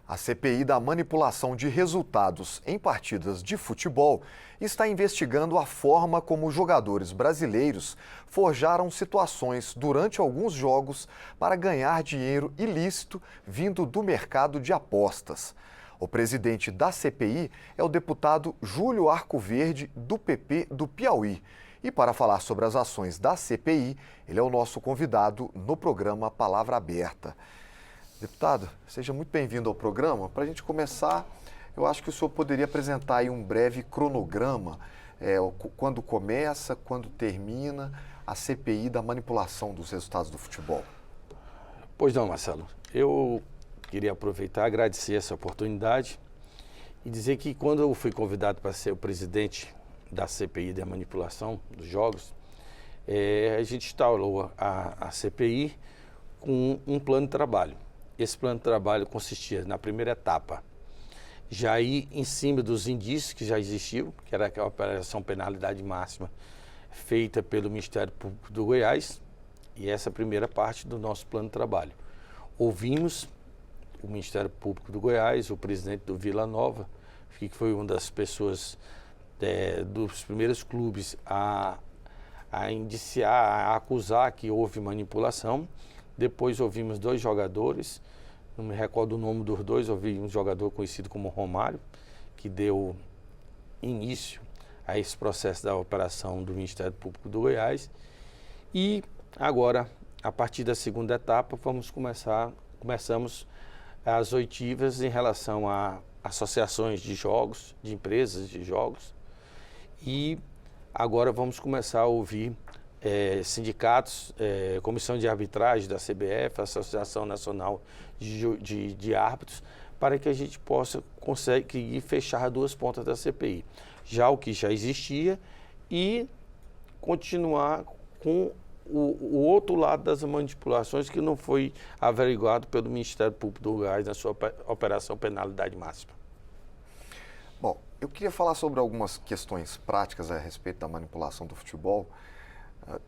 A CPI da manipulação de resultados em partidas de futebol está investigando a forma como jogadores brasileiros forjaram situações durante alguns jogos para ganhar dinheiro ilícito vindo do mercado de apostas. O presidente da CPI é o deputado Júlio Arcoverde, do PP do Piauí. E para falar sobre as ações da CPI, ele é o nosso convidado no programa Palavra Aberta. Deputado, seja muito bem-vindo ao programa. Para a gente começar, eu acho que o senhor poderia apresentar aí um breve cronograma, quando começa, quando termina a CPI da manipulação dos resultados do futebol. Pois não, Marcelo. Eu queria aproveitar, agradecer essa oportunidade e dizer que quando eu fui convidado para ser o presidente da CPI da manipulação dos jogos, a gente instalou a CPI com um plano de trabalho. Esse plano de trabalho consistia, na primeira etapa, já ir em cima dos indícios que já existiam, que era a operação penalidade máxima feita pelo Ministério Público do Goiás, e essa é a primeira parte do nosso plano de trabalho. Ouvimos o Ministério Público do Goiás, o presidente do Vila Nova, que foi uma das pessoas dos primeiros clubes a indiciar, a acusar que houve manipulação. Depois ouvimos dois jogadores, não me recordo o nome dos dois, ouvi um jogador conhecido como Romário, que deu início a esse processo da operação do Ministério Público do Goiás. E agora, a partir da segunda etapa, começamos as oitivas em relação a associações de jogos, de empresas de jogos. E agora vamos começar a ouvir sindicatos, Comissão de Arbitragem da CBF, Associação Nacional de Árbitros, para que a gente possa conseguir fechar duas pontas da CPI. Já o que já existia e continuar com o outro lado das manipulações que não foi averiguado pelo Ministério Público do Goiás na sua operação penalidade máxima. Bom, eu queria falar sobre algumas questões práticas a respeito da manipulação do futebol.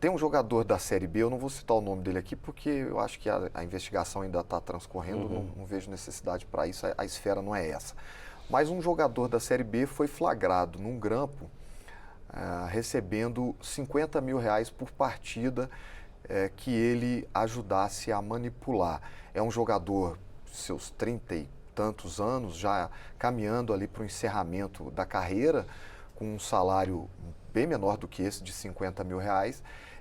Tem um jogador da Série B, eu não vou citar o nome dele aqui porque eu acho que a investigação ainda está transcorrendo, não vejo necessidade para isso, a esfera não é essa. Mas um jogador da Série B foi flagrado num grampo recebendo R$50 mil por partida que ele ajudasse a manipular. É um jogador, seus 30 e tantos anos, já caminhando ali para o encerramento da carreira, com um salário bem menor do que esse de R$50 mil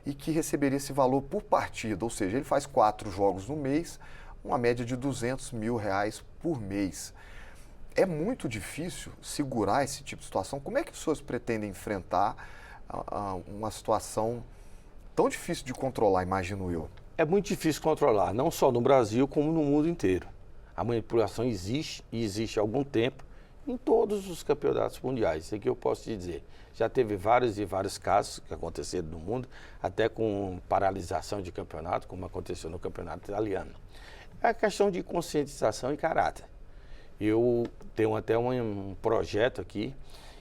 e que receberia esse valor por partida, ou seja, ele faz 4 jogos no mês, uma média de R$200 mil por mês. É muito difícil segurar esse tipo de situação. Como é que as pessoas pretendem enfrentar uma situação tão difícil de controlar, imagino eu? É muito difícil controlar, não só no Brasil, como no mundo inteiro. A manipulação existe e existe há algum tempo em todos os campeonatos mundiais, isso é que eu posso te dizer. Já teve vários e vários casos que aconteceram no mundo, até com paralisação de campeonato, como aconteceu no campeonato italiano. É a questão de conscientização e caráter. Eu tenho até um projeto aqui,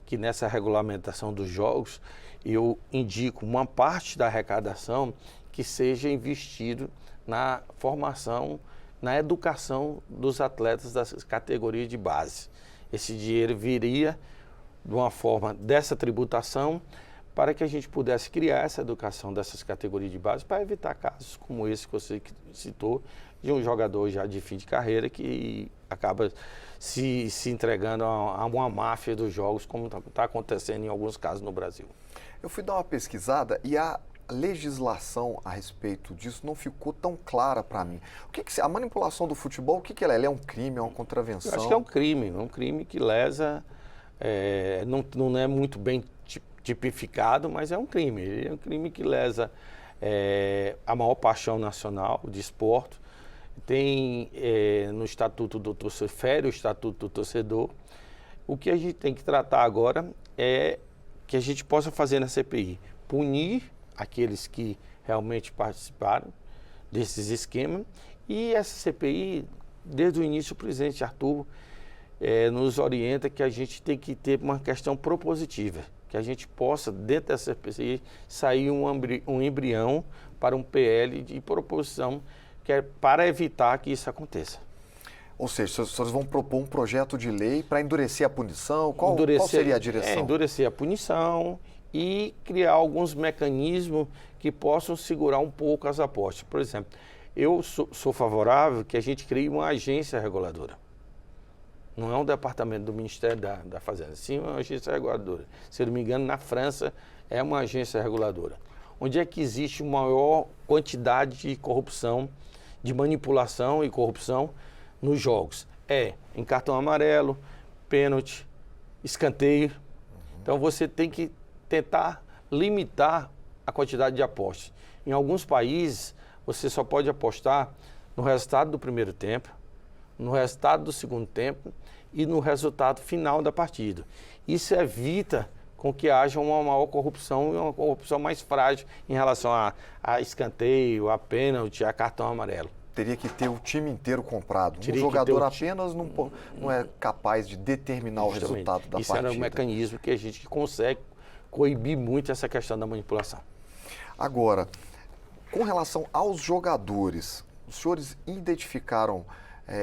que nessa regulamentação dos jogos, eu indico uma parte da arrecadação que seja investido na formação, na educação dos atletas das categorias de base. Esse dinheiro viria de uma forma dessa tributação para que a gente pudesse criar essa educação dessas categorias de base para evitar casos como esse que você citou, de um jogador já de fim de carreira que acaba se entregando a uma máfia dos jogos, como está acontecendo em alguns casos no Brasil. Eu fui dar uma pesquisada e a legislação a respeito disso não ficou tão clara para mim. A manipulação do futebol, o que ela é? Ela é um crime, é uma contravenção? Eu acho que é um crime que lesa, não é muito bem tipificado, mas é um crime. É um crime que lesa a maior paixão nacional de esporte. Tem no Estatuto do Torcedor, fere o Estatuto do Torcedor. O que a gente tem que tratar agora é que a gente possa fazer na CPI, punir aqueles que realmente participaram desses esquemas. E essa CPI, desde o início, o presidente Arthur nos orienta que a gente tem que ter uma questão propositiva, que a gente possa, dentro dessa CPI, sair um embrião para um PL de proposição que é para evitar que isso aconteça. Ou seja, os senhores vão propor um projeto de lei para endurecer a punição? Qual seria a direção? Endurecer a punição e criar alguns mecanismos que possam segurar um pouco as apostas. Por exemplo, eu sou favorável que a gente crie uma agência reguladora. Não é um departamento do Ministério da Fazenda, sim uma agência reguladora. Se eu não me engano, na França é uma agência reguladora. Onde é que existe maior quantidade de corrupção, de manipulação e corrupção nos jogos? É em cartão amarelo, pênalti, escanteio. Então você tem que tentar limitar a quantidade de apostas. Em alguns países, você só pode apostar no resultado do primeiro tempo, no resultado do segundo tempo e no resultado final da partida. Isso evita com que haja uma maior corrupção e uma corrupção mais frágil em relação a escanteio, a pênalti, a cartão amarelo. Teria que ter o time inteiro comprado. Teria Um jogador que apenas não é capaz de determinar o resultado da Isso partida. era um mecanismo que a gente consegue coibir muito essa questão da manipulação. Agora, com relação aos jogadores, os senhores identificaram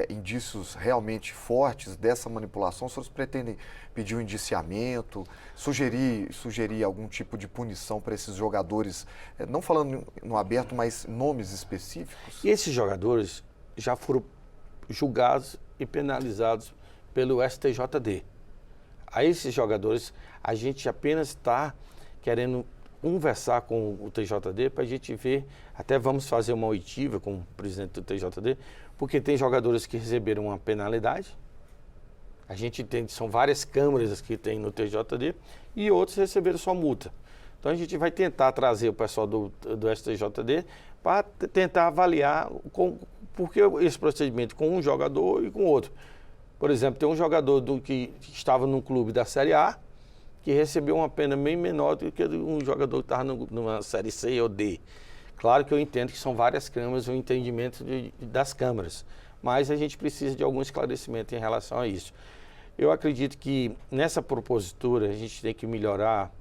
indícios realmente fortes dessa manipulação? Os senhores pretendem pedir um indiciamento, sugerir algum tipo de punição para esses jogadores, não falando no aberto, mas nomes específicos? E esses jogadores já foram julgados e penalizados pelo STJD. A esses jogadores, a gente apenas está querendo conversar com o TJD para a gente ver, até vamos fazer uma oitiva com o presidente do TJD, porque tem jogadores que receberam uma penalidade, a gente entende, são várias câmaras que tem no TJD, e outros receberam só multa. Então a gente vai tentar trazer o pessoal do STJD para tentar avaliar por que esse procedimento com um jogador e com outro. Por exemplo, tem um jogador que estava num clube da Série A, que recebeu uma pena bem menor do que um jogador que estava numa Série C ou D. Claro que eu entendo que são várias câmaras, o entendimento das câmaras, mas a gente precisa de algum esclarecimento em relação a isso. Eu acredito que nessa propositura a gente tem que melhorar,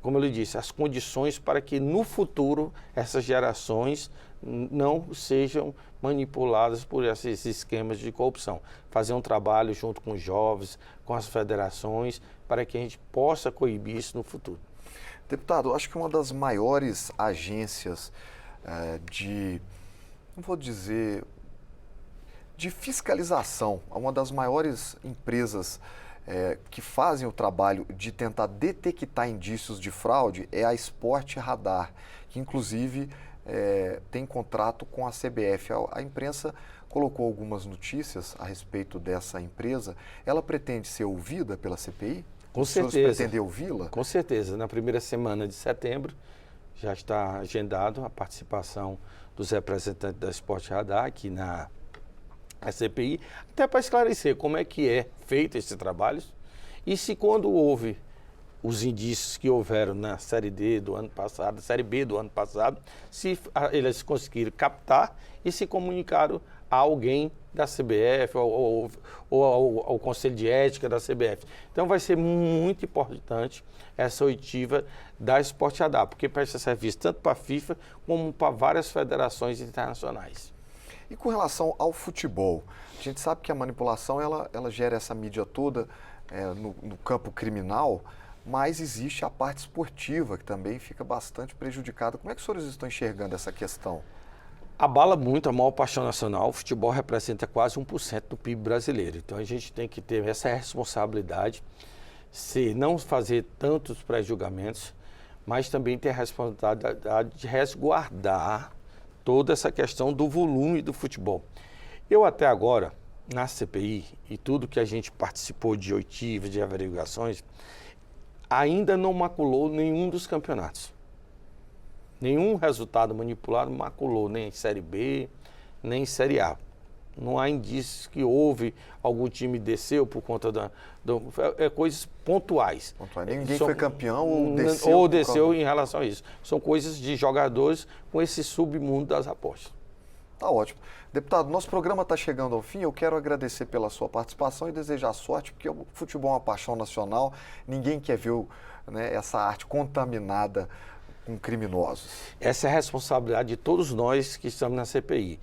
como eu lhe disse, as condições para que no futuro essas gerações não sejam manipuladas por esses esquemas de corrupção. Fazer um trabalho junto com os jovens, com as federações, para que a gente possa coibir isso no futuro. Deputado, acho que uma das maiores agências não vou dizer, de fiscalização, uma das maiores empresas que fazem o trabalho de tentar detectar indícios de fraude é a Sport Radar, que inclusive tem contrato com a CBF. A imprensa colocou algumas notícias a respeito dessa empresa. Ela pretende ser ouvida pela CPI? Com Os senhores certeza. pretendem ouvi-la? Com certeza. Na primeira semana de setembro já está agendado a participação dos representantes da Sport Radar aqui na CPI, até para esclarecer como é que é feito esse trabalho e se quando houve os indícios que houveram na Série D do ano passado, Série B do ano passado, se eles conseguiram captar e se comunicaram a alguém da CBF ou ao Conselho de Ética da CBF. Então vai ser muito importante essa oitiva da Sport Radar, porque presta serviço tanto para a FIFA como para várias federações internacionais. E com relação ao futebol, a gente sabe que a manipulação ela gera essa mídia toda no campo criminal, mas existe a parte esportiva que também fica bastante prejudicada. Como é que os senhores estão enxergando essa questão? Abala muito a maior paixão nacional. O futebol representa quase 1% do PIB brasileiro. Então a gente tem que ter essa responsabilidade, se não fazer tantos pré-julgamentos, mas também ter a responsabilidade de resguardar toda essa questão do volume do futebol. Eu até agora, na CPI, e tudo que a gente participou de oitivas, de averiguações, ainda não maculou nenhum dos campeonatos. Nenhum resultado manipulado maculou, nem em Série B, nem em Série A. Não há indícios que houve algum time desceu por conta coisas pontuais. Ninguém foi campeão ou desceu em relação a isso. São coisas de jogadores com esse submundo das apostas. Tá ótimo. Deputado, nosso programa está chegando ao fim. Eu quero agradecer pela sua participação e desejar sorte, porque o futebol é uma paixão nacional. Ninguém quer ver essa arte contaminada com criminosos. Essa é a responsabilidade de todos nós que estamos na CPI.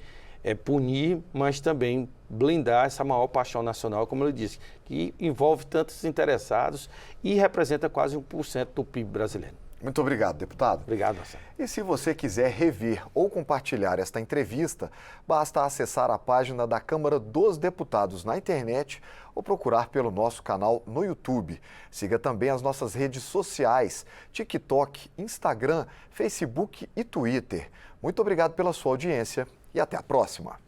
punir, mas também blindar essa maior paixão nacional, como eu disse, que envolve tantos interessados e representa quase 1% do PIB brasileiro. Muito obrigado, deputado. Obrigado, Marcelo. E se você quiser rever ou compartilhar esta entrevista, basta acessar a página da Câmara dos Deputados na internet ou procurar pelo nosso canal no YouTube. Siga também as nossas redes sociais, TikTok, Instagram, Facebook e Twitter. Muito obrigado pela sua audiência e até a próxima.